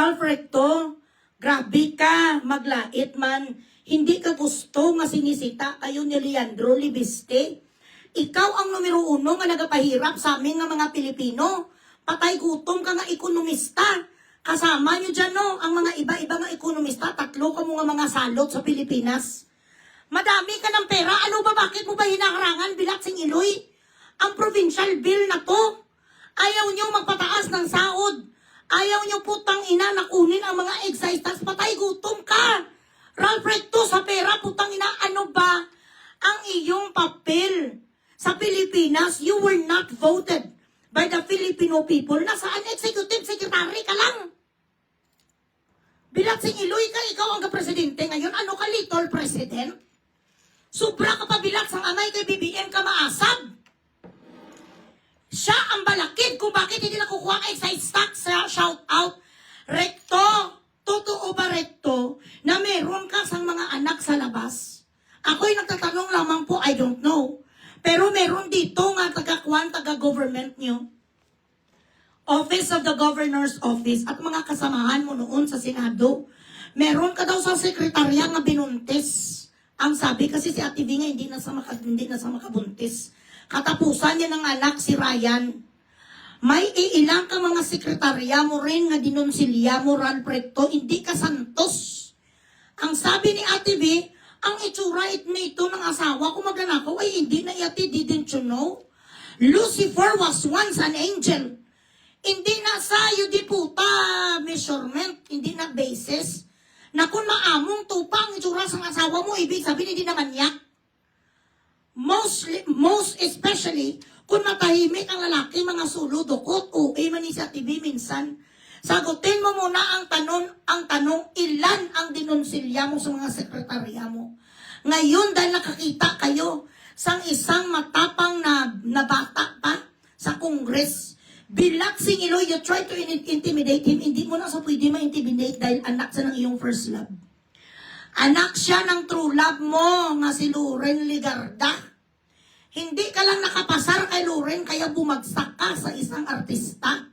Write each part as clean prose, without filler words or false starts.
Ralph Recto, grabe ka, maglait man. Hindi ka gusto nga sinisita kayo ni Leandro Libiste. Ikaw ang numero 1 nga nagapahirap sa amin nga mga Pilipino. Patay gutom ka nga ekonomista. Kasama nyo dyan, no? Ang mga iba-iba nga ekonomista, 3 ka mo nga mga salot sa Pilipinas. Madami ka ng pera. Ano ba, bakit mo ba hinaharangan bilat sing Iloy? Ang provincial bill na to. Ayaw nyo magpataas ng saod. Ayaw nyo putang ina na kunin ang mga excise tax. Patay gutom ka. Ralph Recto, sa pera, putang ina, ano ba ang iyong papel? Sa Pilipinas, you were not voted by the Filipino people. Nasaan executive secretary ka lang? Bilat sing Iloy ka, ikaw ang presidente ngayon. Ano ka, little president? Sobra ka pa bilat sang amay kay BBM ka maasab. Siya ang balakid kung bakit hindi nakukuha ang excise tax. Shout out. Recto, totoo ba Recto na meron ka sang mga anak sa labas? Ako'y nagtatanong lamang po, I don't know. Pero meron dito nga taga-government nyo. Office of the Governor's Office at mga kasamahan mo noon sa Senado. Meron ka daw sa sekretarya nga binuntis. Ang sabi kasi si Ate V nga hindi na sa makabuntis. Katapusan niya ng anak si Ryan. May iilang ka mga sekretarya mo rin nga dinonsilya mo, Ralph Recto, hindi ka santos. Ang sabi ni Ate V, ang itsura ito ng asawa ko magnanakaw ay hindi na Ate, didn't you know? Lucifer was once an angel. Hindi na sayo di puta measurement, hindi na basis. Na kung maamong tupa ang itsura ng asawa mo, ibig sabihin hindi naman yak. Most especially, kung matahimik ang lalaki, mga suludokot, o man sa TV minsan, sagutin mo muna ang tanong, ilan ang dinonsilya mo sa mga sekretarya mo. Ngayon, dahil nakakita kayo sang isang matapang na bata pa sa Congress, bilat sing Iloy, you try to intimidate him, hindi mo na sa pwede ma-intimidate dahil anak siya ng iyong first love. Anak siya ng true love mo, nga si Loren Ligarda. Hindi ka lang nakapasar kay Loren, kaya bumagsak ka sa isang artista.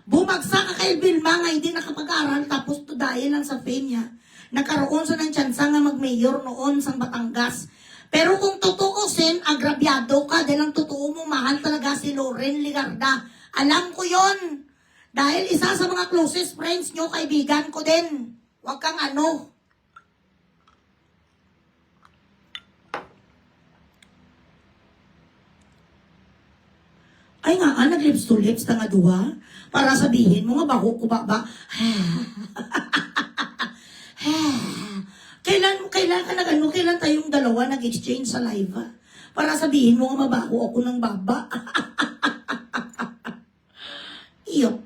Bumagsak ka kay Vilma nga hindi nakapag-aral, tapos to dahil lang sa fame niya. Nagkaroon siya ng tsansa nga mag-mayor noon sa Batangas. Pero kung tutuusin, agrabyado ka, dahil ang totoo mo, mahal talaga si Loren Ligarda. Alam ko yon. Dahil isa sa mga closest friends nyo, kaibigan ko din. Huwag kang ano. Ay nga, nag-lips to lips na nga duwa. Para sabihin mo nga, baho ko ba? Kailan ka nag-ano? Kailan tayong dalawa nag-exchange sa live, ha? Para sabihin mo nga, mabaho ako ng baba. Iyok.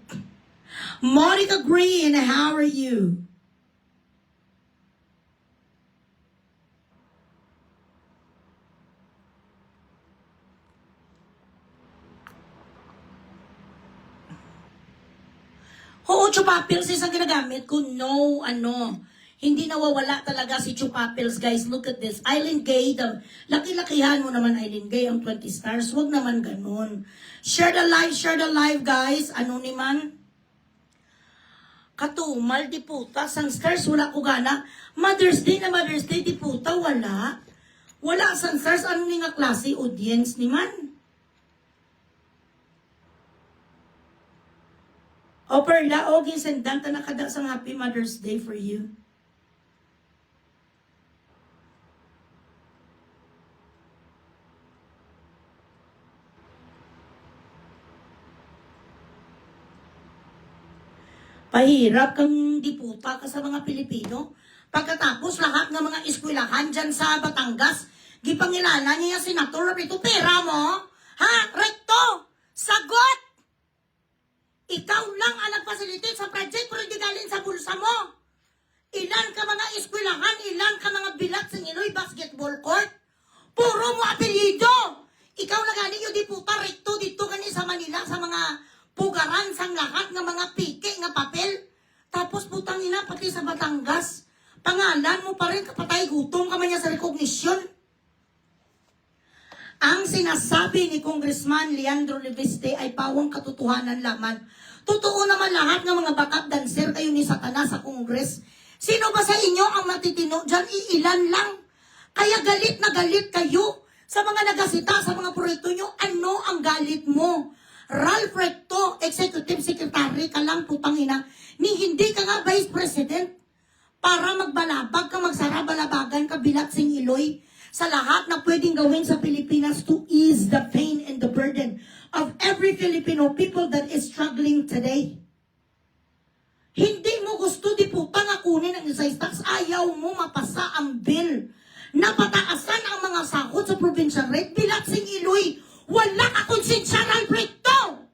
Monica Green, how are you? Oo, chupapils is ang ginagamit ko. No, hindi nawawala talaga si chupapils, guys. Look at this. Island Gay, laki-lakihan mo naman, Island Gay, ang 20 stars. Huwag naman ganun. Share the live, guys. Ano naman? Katumal, di puta. Sang stars, wala ko gana. Mother's Day, di puta, wala. Wala sang stars, ano ni nga klase audience ni man? O Perla, o ginsendanta na kada sang Happy Mother's Day for you. Pahirap kang diputa ka sa mga Pilipino. Pagkatapos lahat ng mga eskwelahan dyan sa Batangas, gipangilala niya Senator Recto, pera mo? Ha? Recto? Sagot! Ikaw lang ang nag-facilitate sa project pero hindi galing sa bulsa mo. Ilan ka mga eskwelahan, ilan ka mga bilat sa Iloy basketball court? Puro mo apelyido! Ikaw na galing yung diputa Recto dito gani sa Manila sa mga pugaran sang lahat ng mga pike nga papel. Tapos putang ina pati sa Batangas. Pangalan mo pa rin kapatay gutom ka man niya sa recognition. Ang sinasabi ni Congressman Leandro Leviste ay pawang katotohanan lamang. Totoo naman lahat ng mga backup dancer kayo ni Satanas sa Congress. Sino ba sa inyo ang matitino dyan? Iilan lang. Kaya galit na galit kayo sa mga nagasita, sa mga proyekto nyo. Ano ang galit mo? Ralph Recto, Executive Secretary ka lang, putang ina. Ni hindi ka nga Vice President para magbalabag ka, magsarabalabagan ka, Bilatsing Iloy, sa lahat na pwedeng gawin sa Pilipinas to ease the pain and the burden of every Filipino people that is struggling today. Hindi mo gusto di puta nga kunin ang excise tax, ayaw mo mapasa ang bill na pataasan ang mga sahod sa provincial rate. Bilatsing Iloy, wala ka konsensyal recto.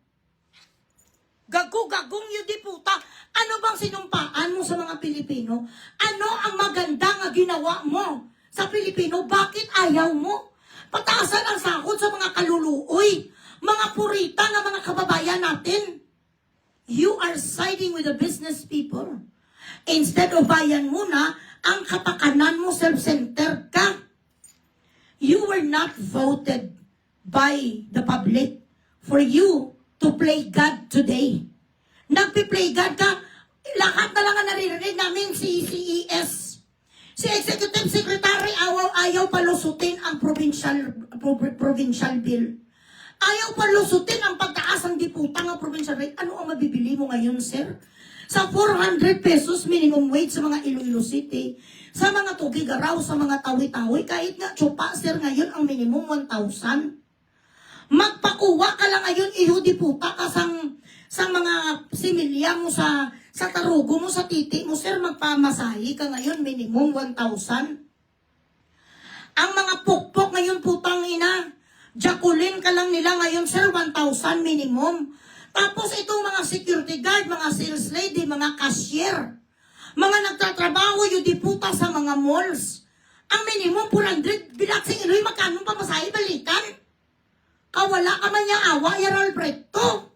Gagong yun di puta. Ano bang sinumpaan mo sa mga Pilipino? Ano ang maganda nga ginawa mo sa Pilipino? Bakit ayaw mo? Pataasan ang sahod sa mga kaluluoy, mga purita na mga kababayan natin. You are siding with the business people. Instead of bayan mo na, ang kapakanan mo, self-centered ka. You were not voted by the public for you to play God today. Nagpi-play God ka, lahat na lang ang naririnig namin si CES. Si Executive Secretary ayaw palusutin ang provincial bill. Ayaw palusutin ang pagtaas ng diputang ng provincial rate. Ano ang mabibili mo ngayon, sir? Sa 400 pesos minimum wage sa mga Iloilo City, sa mga Tugigaraw, sa mga Tawi-Tawi, kahit nga tsupa, sir, ngayon ang minimum 1,000. Magpakuha ka lang ngayon, ihudi puta ka sa mga similya mo sa tarugo mo, sa titi mo, sir, magpamasahi ka ngayon, minimum 1,000. Ang mga pukpok ngayon, putang ina, Jaculin ka lang nila ngayon, sir, 1,000 minimum. Tapos itong mga security guard, mga sales lady, mga cashier, mga nagtatrabaho, yung diputa sa mga malls, ang minimum 400, Bilatsing Iloy, magkano pa masahe, balikan? Kawala ka man niya awa, Yaral Brecto.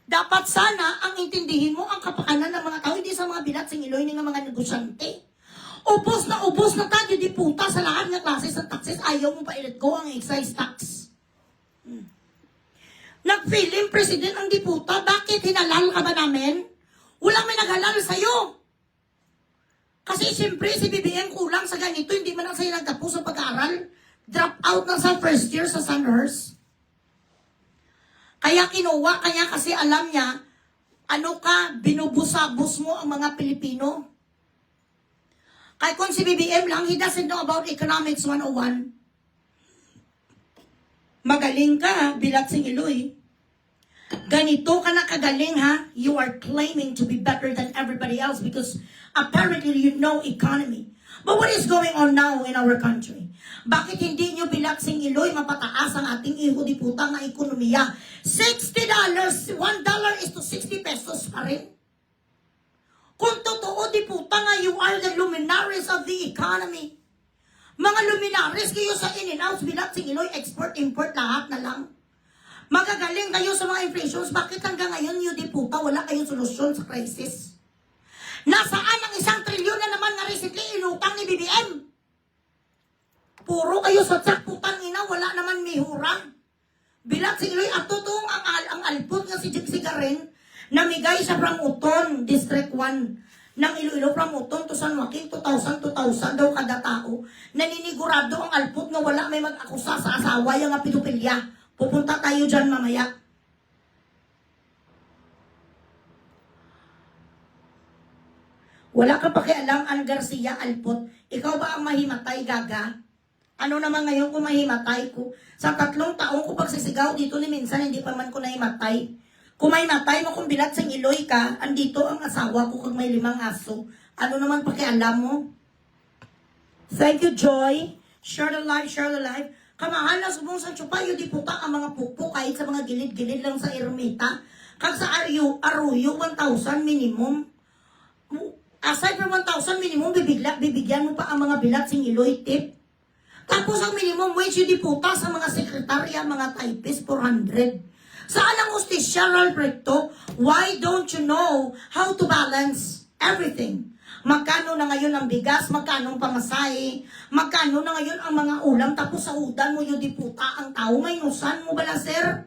Dapat sana ang intindihin mo ang kapakanan ng mga tao, hindi sa mga Bilatsing Iloy ng mga negosyante. Ubos na tayo di puta sa lahat ng klase sa taxes, ayaw mo pa i-let go ang excise tax. Nag-film president ang diputa, bakit hinalal ka ba namin? Walang may naghalal sa'yo. Kasi siyempre si BBM kulang sa ganito, hindi man lang sa'yo nagtapos sa pag-aaral. Drop out na sa first year sa Sandhurst. Kaya kinuha kanya kasi alam niya, ano ka, binubusabos mo ang mga Pilipino. Kaya kung si BBM lang, he doesn't know about economics 101. Magaling ka, Bilatsing Iloy. Ganito ka na kagaling, ha? You are claiming to be better than everybody else because apparently you know economy. But what is going on now in our country? Bakit hindi nyo, Bilatsing Iloy, mapataas ang ating ihudi-puta ng ekonomiya? $60, $1 is to 60 pesos pa rin. Kung totoo, di puta nga, you are the luminaries of the economy. Mga luminaries kayo sa in-and-outs, Bilatsing Iloy, export-import, lahat na lang. Magagaling kayo sa mga inflations, bakit hanggang ngayon, you di puta, wala kayong solusyon sa crisis? Nasaan ang 1 trilyon na naman na recently inutang ni BBM? Puro kayo sa tsak, putang ina, wala naman may hurang. Bilatsing Iloy, at totoong ang alpot nga si Gypsy Karen, namigay sa Pranguton, District 1 ng Iloilo, Pranguton to San Joaquin, 2,000 daw kada tao. Naninigurado ang alpot na wala may mag-akusa sa asawa yung pedopilya. Pupunta tayo dyan mamaya. Wala ka pakialam, Ann Garcia, alpot. Ikaw ba ang mahimatay, gaga? Ano naman ngayon kung mahimatay ko? Sa 3 taong ko pagsisigaw dito ni minsan, hindi pa man ko nahimatay. Kung may matay mo kung Bilatsing Iloy ka, andito ang asawa ko kung may 5 aso. Ano naman pakialam mo? Thank you, Joy. Share the live, share the live. Kamahal na subong sa tsupayo, di puta ang mga pupo kahit sa mga gilid-gilid lang sa ermita. Kag sa Arroyo, 1,000 minimum. Aside from 1,000 minimum, bibigyan mo pa ang mga Bilatsing Iloy tip. Tapos ang minimum wage, yung di puta sa mga sekretarya, mga typist, 400. Saan ang hustisya, Ralph Recto? Why don't you know how to balance Everything. Magkano na ngayon ang bigas, magkano ang pamasahe, magkano na ngayon ang mga ulam, tapos sa udan mo yung diputa ang tao, minusan mo bala, sir?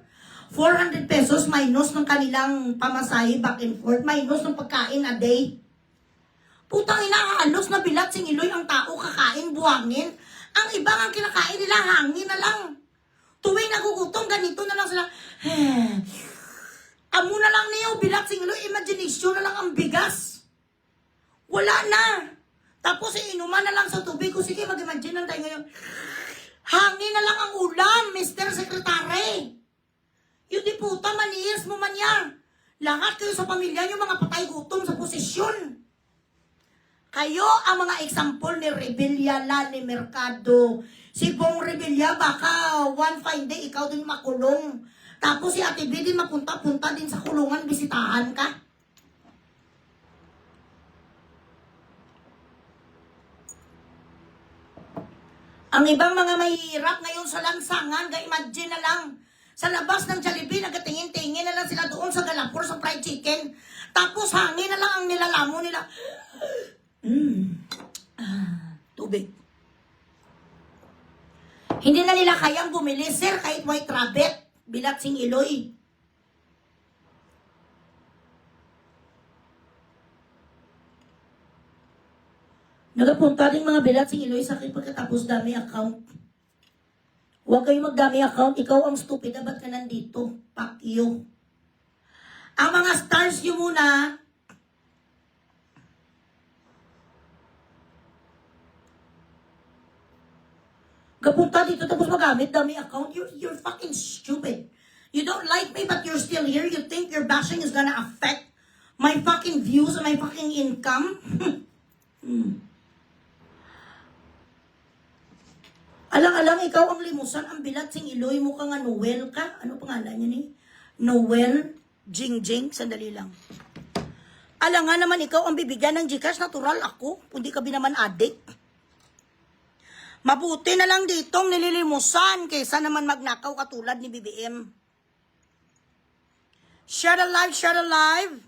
400 pesos minus ng kanilang pamasahe back and forth, minus ng pagkain a day. Putang ina, halos na bilat singiloy ang tao, kakain, buhangin. Ang ibang ang kinakain nila, hangin na lang. Tuwing nagugutom, ganito na lang sila. Amo na lang niyo, bilat singiloy, imagination na lang ang bigas. Wala na. Tapos inuman na lang sa tubig ko. Sige, mag-imagine lang tayo ngayon. Hangin na lang ang ulam, Mr. Secretary. Yung diputa, maniis mo man yan. Lahat kayo sa pamilya nyo, mga patay gutom sa posisyon. Kayo ang mga example ni Rebilla, Lani Mercado. Si Bong Rebilla, baka one fine day, ikaw din makulong. Tapos si Ate B din mapunta-punta din sa kulungan, bisitahan ka. Ang ibang mga mahihirap ngayon sa lansangan, imagine na lang, sa labas ng Jollibee, nagatingin-tingin na lang sila doon sa Galapur, sa fried chicken. Tapos hangin na lang ang nilalamo nila. Tubig. Hindi na nila kayang bumili, sir, kahit white rabbit, bilat sing iloy. Nagapunta din mga bilat sing iloy sa akin pagkatapos dami account. Huwag kayo magdami account, ikaw ang stupid, ba't ka nandito? Fuck you. Ang mga stars nyo muna, kapunta dito tapos magamit dami account, you're fucking stupid. You don't like me but you're still here, you think your bashing is gonna affect my fucking views and my fucking income? Alang-alang, ikaw ang limusan, ang bilat sing iloy mo ka nga, Noel ka. Ano pangalan niya ni? Noel Jingjing, sandali lang. Alangan naman ikaw ang bibigyan ng Gcash, natural ako. Hindi ka binaman addict. Mabuti na lang ditong nililimusan kaysa naman magnakaw katulad ni BBM. Share the live, share the live.